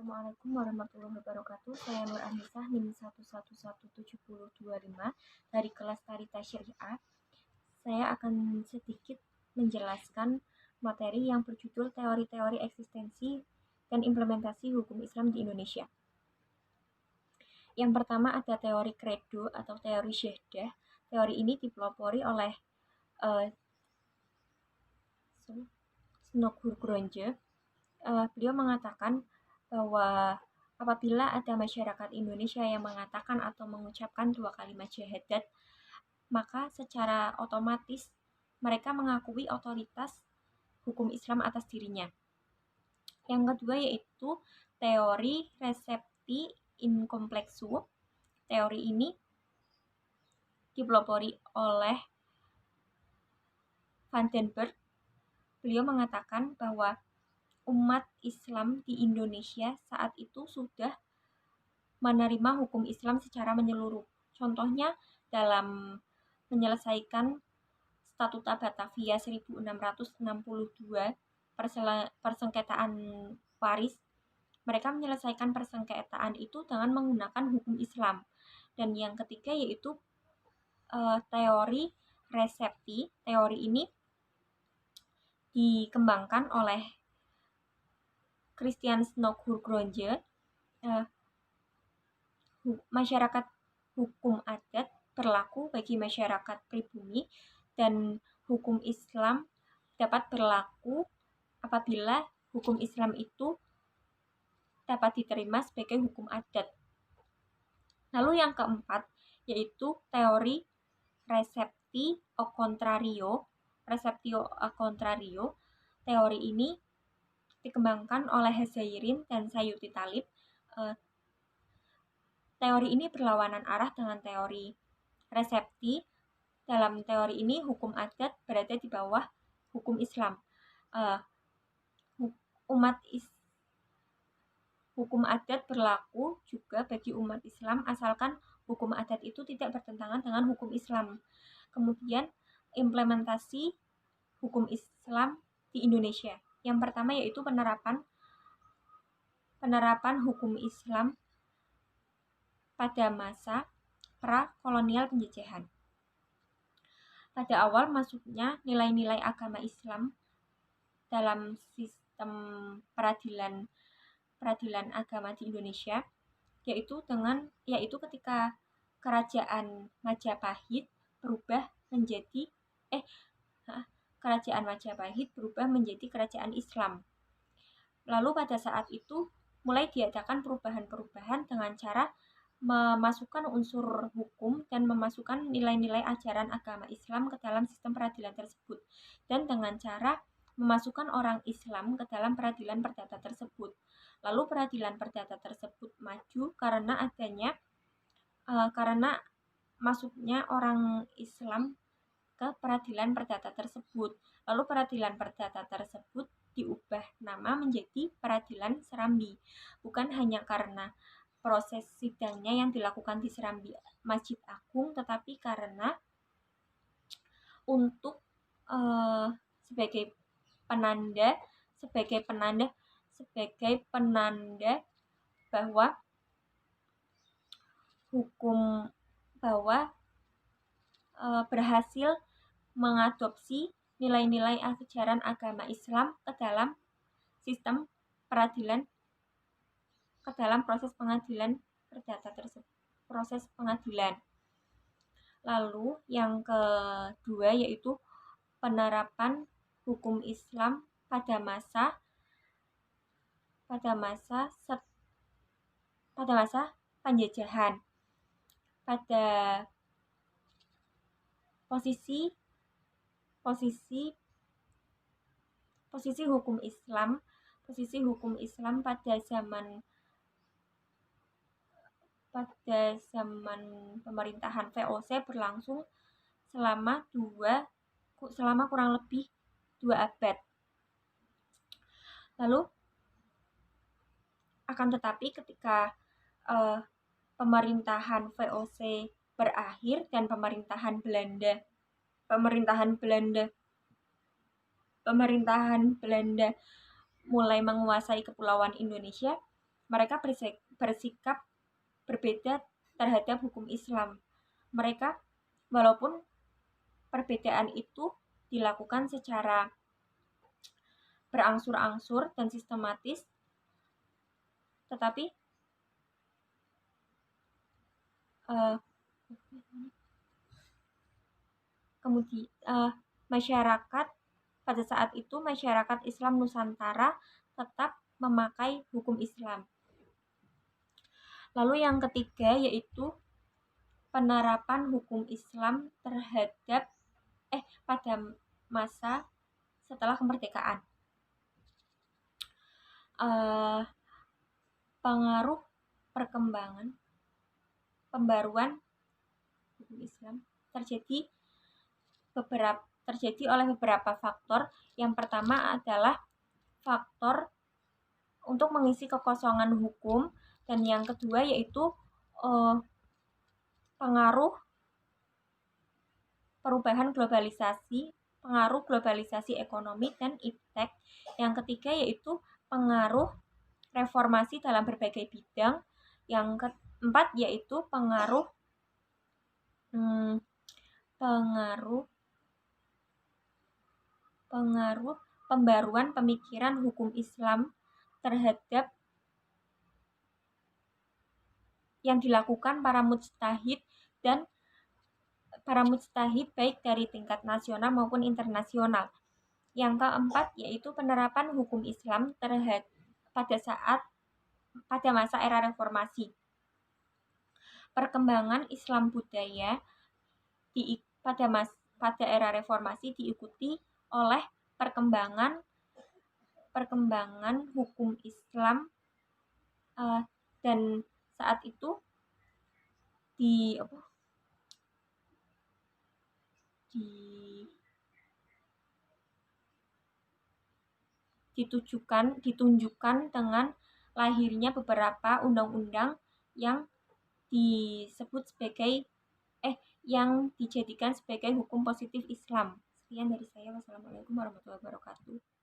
Assalamualaikum warahmatullahi wabarakatuh. Saya Nur Anissa, NIM 1117025 dari kelas Tarita Syariah. Saya akan sedikit menjelaskan materi yang berjudul Teori-teori eksistensi dan implementasi hukum Islam di Indonesia. Yang pertama ada teori kredo atau teori syahdah. Teori ini dipelopori oleh Snokhur Gronje. Beliau mengatakan bahwa apabila ada masyarakat Indonesia yang mengatakan atau mengucapkan 2 kalimat syahadat, maka secara otomatis mereka mengakui otoritas hukum Islam atas dirinya. Yang kedua yaitu teori resepti in complexu. Teori ini dipelopori oleh Vandenberg. Beliau mengatakan bahwa umat Islam di Indonesia saat itu sudah menerima hukum Islam secara menyeluruh. Contohnya dalam menyelesaikan Statuta Batavia 1662, persengketaan Paris, mereka menyelesaikan persengketaan itu dengan menggunakan hukum Islam. Dan yang ketiga yaitu teori resepti. Teori ini dikembangkan oleh Christian Snokhur Gronje. Masyarakat hukum adat berlaku bagi masyarakat pribumi dan hukum Islam dapat berlaku apabila hukum Islam itu dapat diterima sebagai hukum adat. Lalu yang keempat yaitu teori reseptio a contrario. Teori ini dikembangkan oleh Hezairin dan Sayuti Talib. Teori ini berlawanan arah dengan teori resepti. Dalam teori ini hukum adat berada di bawah hukum Islam. Hukum adat berlaku juga bagi umat Islam asalkan hukum adat itu tidak bertentangan dengan hukum Islam. Kemudian implementasi hukum Islam di Indonesia. Yang pertama yaitu penerapan hukum Islam pada masa pra-kolonial penjajahan. Pada awal masuknya nilai-nilai agama Islam dalam sistem peradilan agama di Indonesia, yaitu ketika kerajaan Majapahit berubah menjadi kerajaan Islam. Lalu pada saat itu mulai diadakan perubahan-perubahan dengan cara memasukkan unsur hukum dan memasukkan nilai-nilai ajaran agama Islam ke dalam sistem peradilan tersebut, dan dengan cara memasukkan orang Islam ke dalam peradilan perdata tersebut. Lalu peradilan perdata tersebut maju karena masuknya orang Islam ke peradilan perdata tersebut. Lalu peradilan perdata tersebut diubah nama menjadi Peradilan Serambi, bukan hanya karena proses sidangnya yang dilakukan di Serambi Masjid Agung, tetapi karena untuk sebagai penanda bahwa berhasil mengadopsi nilai-nilai ajaran agama Islam ke dalam sistem peradilan, ke dalam proses pengadilan. Lalu yang kedua yaitu penerapan hukum Islam pada masa penjajahan. Pada posisi hukum Islam pada zaman pemerintahan VOC berlangsung selama kurang lebih 2 abad. Lalu akan tetapi ketika pemerintahan VOC berakhir dan pemerintahan Belanda mulai menguasai kepulauan Indonesia, mereka bersikap berbeda terhadap hukum Islam. Mereka, walaupun perbedaan itu dilakukan secara berangsur-angsur dan sistematis, tetapi kemudian masyarakat pada saat itu masyarakat Islam Nusantara tetap memakai hukum Islam. Lalu yang ketiga yaitu penerapan hukum Islam terhadap pada masa setelah kemerdekaan. Pengaruh perkembangan pembaruan hukum Islam terjadi oleh beberapa faktor. Yang pertama adalah faktor untuk mengisi kekosongan hukum, dan yang kedua yaitu pengaruh perubahan globalisasi, pengaruh globalisasi ekonomi dan iptek. Yang ketiga yaitu pengaruh reformasi dalam berbagai bidang. Yang keempat yaitu pengaruh pembaruan pemikiran hukum Islam terhadap yang dilakukan para mujtahid baik dari tingkat nasional maupun internasional. Yang keempat yaitu penerapan hukum Islam pada masa era reformasi. Perkembangan Islam budaya pada era reformasi diikuti oleh perkembangan hukum Islam, dan saat itu ditunjukkan dengan lahirnya beberapa undang-undang yang dijadikan sebagai hukum positif Islam. Sekian dari saya. Wassalamualaikum warahmatullahi wabarakatuh.